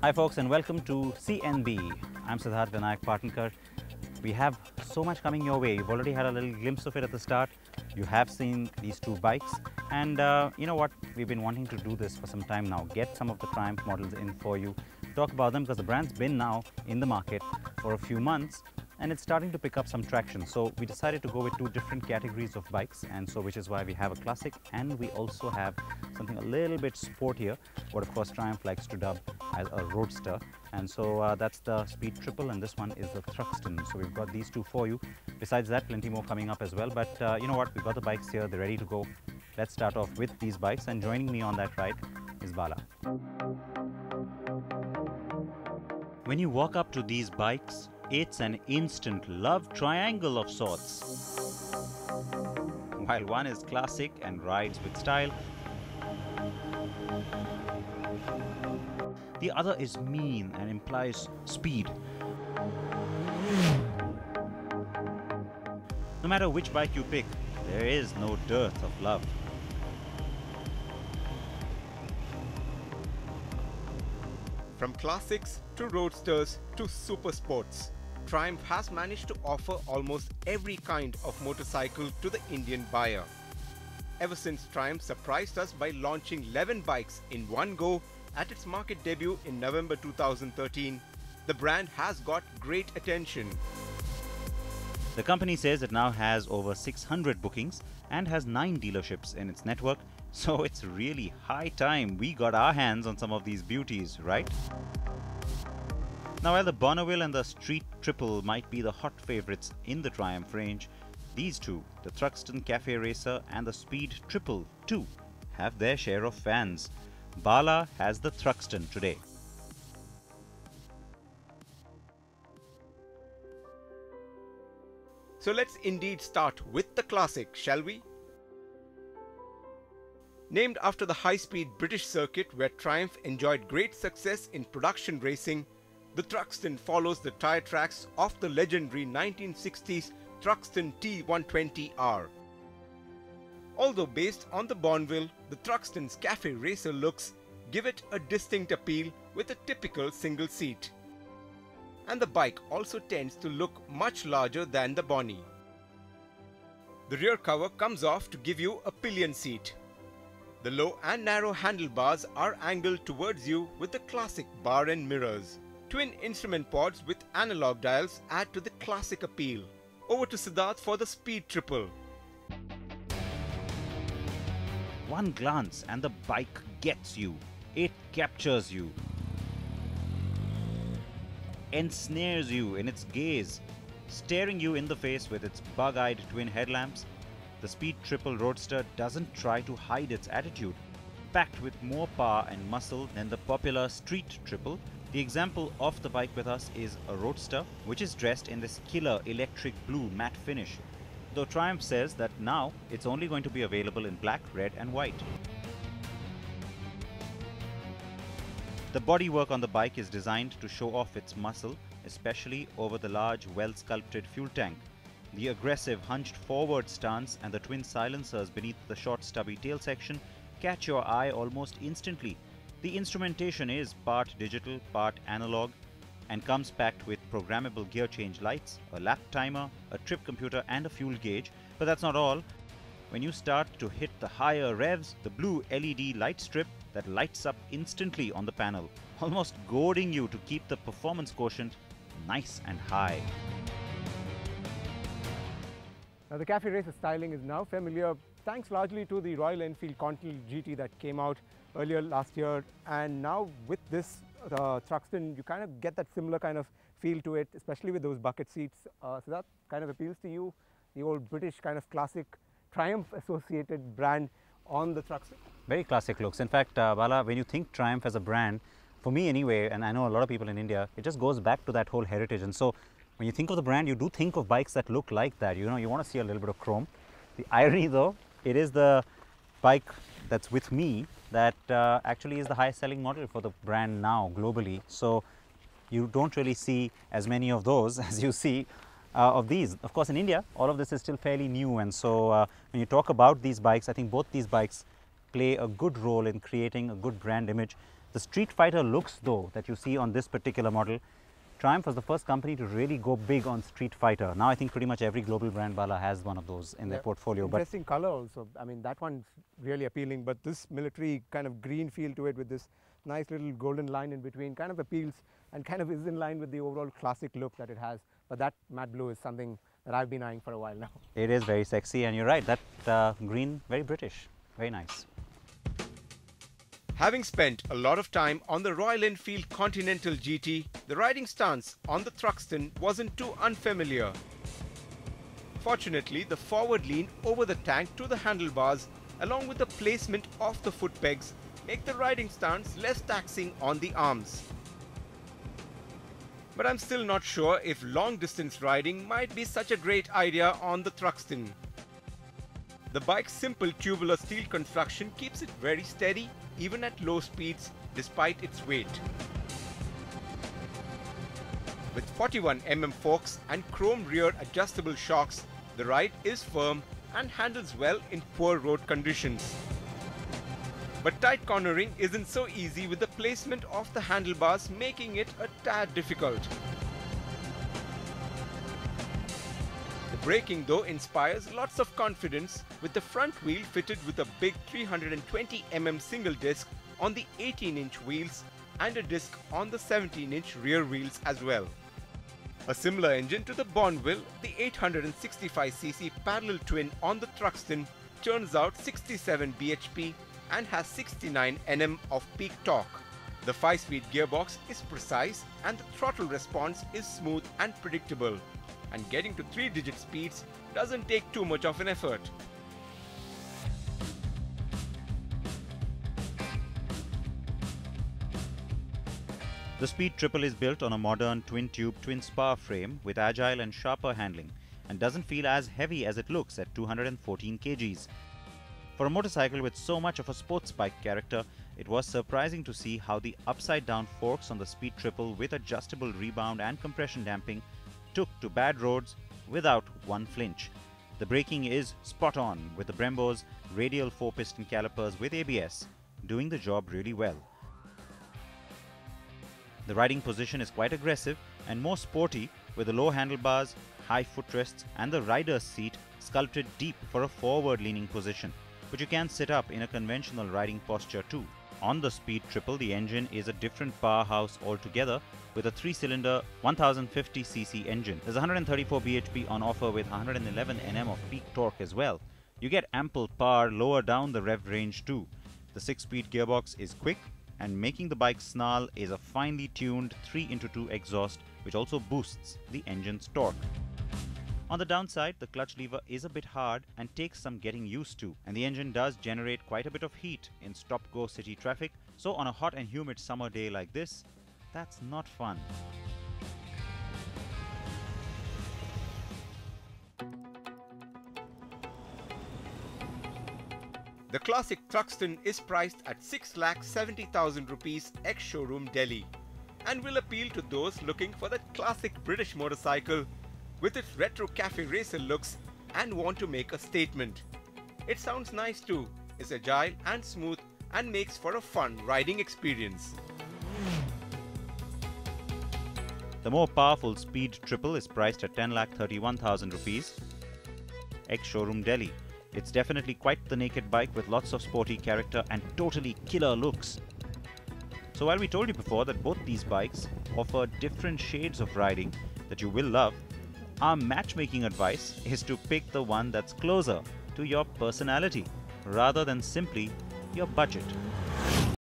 Hi folks and welcome to CNB. I'm Siddharth Vinayak Partnkar. We have so much coming your way. You've already had a little glimpse of it at the start. You have seen these two bikes and you know what? We've been wanting to do this for some time now. Get some of the Triumph models in for you. Talk about them because the brand's been now in the market for a few months and it's starting to pick up some traction. So we decided to go with two different categories of bikes, and so which is why we have a classic and we also have something a little bit sportier, what of course Triumph likes to dub as a roadster. And so that's the Speed Triple and this one is the Thruxton. So we've got these two for you. Besides that, plenty more coming up as well. But you know what, we've got the bikes here, they're ready to go. Let's start off with these bikes, and joining me on that ride is Bala. When you walk up to these bikes, it's an instant love triangle of sorts. While one is classic and rides with style, the other is mean and implies speed. No matter which bike you pick, there is no dearth of love. From classics to roadsters to super sports, Triumph has managed to offer almost every kind of motorcycle to the Indian buyer. Ever since Triumph surprised us by launching 11 bikes in one go at its market debut in November 2013, the brand has got great attention. The company says it now has over 600 bookings and has 9 dealerships in its network, so it's really high time we got our hands on some of these beauties, right? Now while the Bonneville and the Street Triple might be the hot favorites in the Triumph range, these two, the Thruxton Cafe Racer and the Speed Triple too, have their share of fans. Bala has the Thruxton today. So let's indeed start with the classic, shall we? Named after the high-speed British circuit where Triumph enjoyed great success in production racing, the Thruxton follows the tyre tracks of the legendary 1960s Thruxton T120R. Although based on the Bonneville, the Thruxton's Cafe Racer looks give it a distinct appeal with a typical single seat. And the bike also tends to look much larger than the Bonnie. The rear cover comes off to give you a pillion seat. The low and narrow handlebars are angled towards you with the classic bar and mirrors. Twin instrument pods with analog dials add to the classic appeal. Over to Siddharth for the Speed Triple. One glance and the bike gets you. It captures you, ensnares you in its gaze, staring you in the face with its bug-eyed twin headlamps. The Speed Triple Roadster doesn't try to hide its attitude. Packed with more power and muscle than the popular Street Triple, the example of the bike with us is a Roadster, which is dressed in this killer electric blue matte finish. Though Triumph says that now it's only going to be available in black, red and white. The bodywork on the bike is designed to show off its muscle, especially over the large, well-sculpted fuel tank. The aggressive hunched forward stance and the twin silencers beneath the short stubby tail section catch your eye almost instantly. The instrumentation is part digital, part analog, and comes packed with programmable gear change lights, a lap timer, a trip computer and a fuel gauge. But that's not all. When you start to hit the higher revs, the blue LED light strip that lights up instantly on the panel, almost goading you to keep the performance quotient nice and high. Now the Cafe Racer styling is now familiar thanks largely to the Royal Enfield Continental GT that came out earlier last year, and now with this Thruxton you kind of get that similar kind of feel to it, especially with those bucket seats. So that kind of appeals to you, the old British kind of classic Triumph associated brand on the Thruxton. Very classic looks. In fact, Bala, when you think Triumph as a brand, for me anyway, and I know a lot of people in India, it just goes back to that whole heritage. And so when you think of the brand, you do think of bikes that look like that. You know, you want to see a little bit of chrome. The irony though, it is the bike that's with me that actually is the highest selling model for the brand now globally. So you don't really see as many of those as you see of these. Of course, in India, all of this is still fairly new, and so when you talk about these bikes, I think both these bikes play a good role in creating a good brand image. The Street Fighter looks though that you see on this particular model, Triumph was the first company to really go big on Street Fighter. Now I think pretty much every global brand, Bala, has one of those in their portfolio. Interesting color also. I mean, that one's really appealing, but this military kind of green feel to it with this nice little golden line in between kind of appeals and kind of is in line with the overall classic look that it has. But that matte blue is something that I've been eyeing for a while now. It is very sexy, and you're right, that green, very British, very nice. Having spent a lot of time on the Royal Enfield Continental GT, the riding stance on the Thruxton wasn't too unfamiliar. Fortunately, the forward lean over the tank to the handlebars, along with the placement of the foot pegs, make the riding stance less taxing on the arms. But I'm still not sure if long distance riding might be such a great idea on the Thruxton. The bike's simple tubular steel construction keeps it very steady even at low speeds despite its weight. With 41 mm forks and chrome rear adjustable shocks, the ride is firm and handles well in poor road conditions. But tight cornering isn't so easy, with the placement of the handlebars making it a tad difficult. The braking though inspires lots of confidence, with the front wheel fitted with a big 320 mm single disc on the 18-inch wheels and a disc on the 17-inch rear wheels as well. A similar engine to the Bonneville, the 865cc parallel twin on the Thruxton churns out 67 bhp and has 69 Nm of peak torque. The 5-speed gearbox is precise and the throttle response is smooth and predictable, and getting to 3-digit speeds doesn't take too much of an effort. The Speed Triple is built on a modern twin-tube twin-spar frame with agile and sharper handling, and doesn't feel as heavy as it looks at 214 kgs. For a motorcycle with so much of a sports bike character, it was surprising to see how the upside-down forks on the Speed Triple with adjustable rebound and compression damping took to bad roads without one flinch. The braking is spot on, with the Brembo's radial 4-piston calipers with ABS doing the job really well. The riding position is quite aggressive and more sporty, with the low handlebars, high footrests and the rider's seat sculpted deep for a forward-leaning position, but you can sit up in a conventional riding posture too. On the Speed Triple, the engine is a different powerhouse altogether, with a 3-cylinder 1050cc engine. There's 134 bhp on offer with 111 Nm of peak torque as well. You get ample power lower down the rev range too. The 6-speed gearbox is quick, and making the bike snarl is a finely tuned 3x2 exhaust, which also boosts the engine's torque. On the downside, the clutch lever is a bit hard and takes some getting used to, and the engine does generate quite a bit of heat in stop-go city traffic, so on a hot and humid summer day like this, that's not fun. The classic Thruxton is priced at 6,70,000 rupees ex-showroom Delhi, and will appeal to those looking for that classic British motorcycle with its retro cafe racer looks and want to make a statement. It sounds nice too, is agile and smooth and makes for a fun riding experience. The more powerful Speed Triple is priced at 10,31,000 rupees ex-showroom Delhi. It's definitely quite the naked bike with lots of sporty character and totally killer looks. So while we told you before that both these bikes offer different shades of riding that you will love, our matchmaking advice is to pick the one that's closer to your personality rather than simply your budget.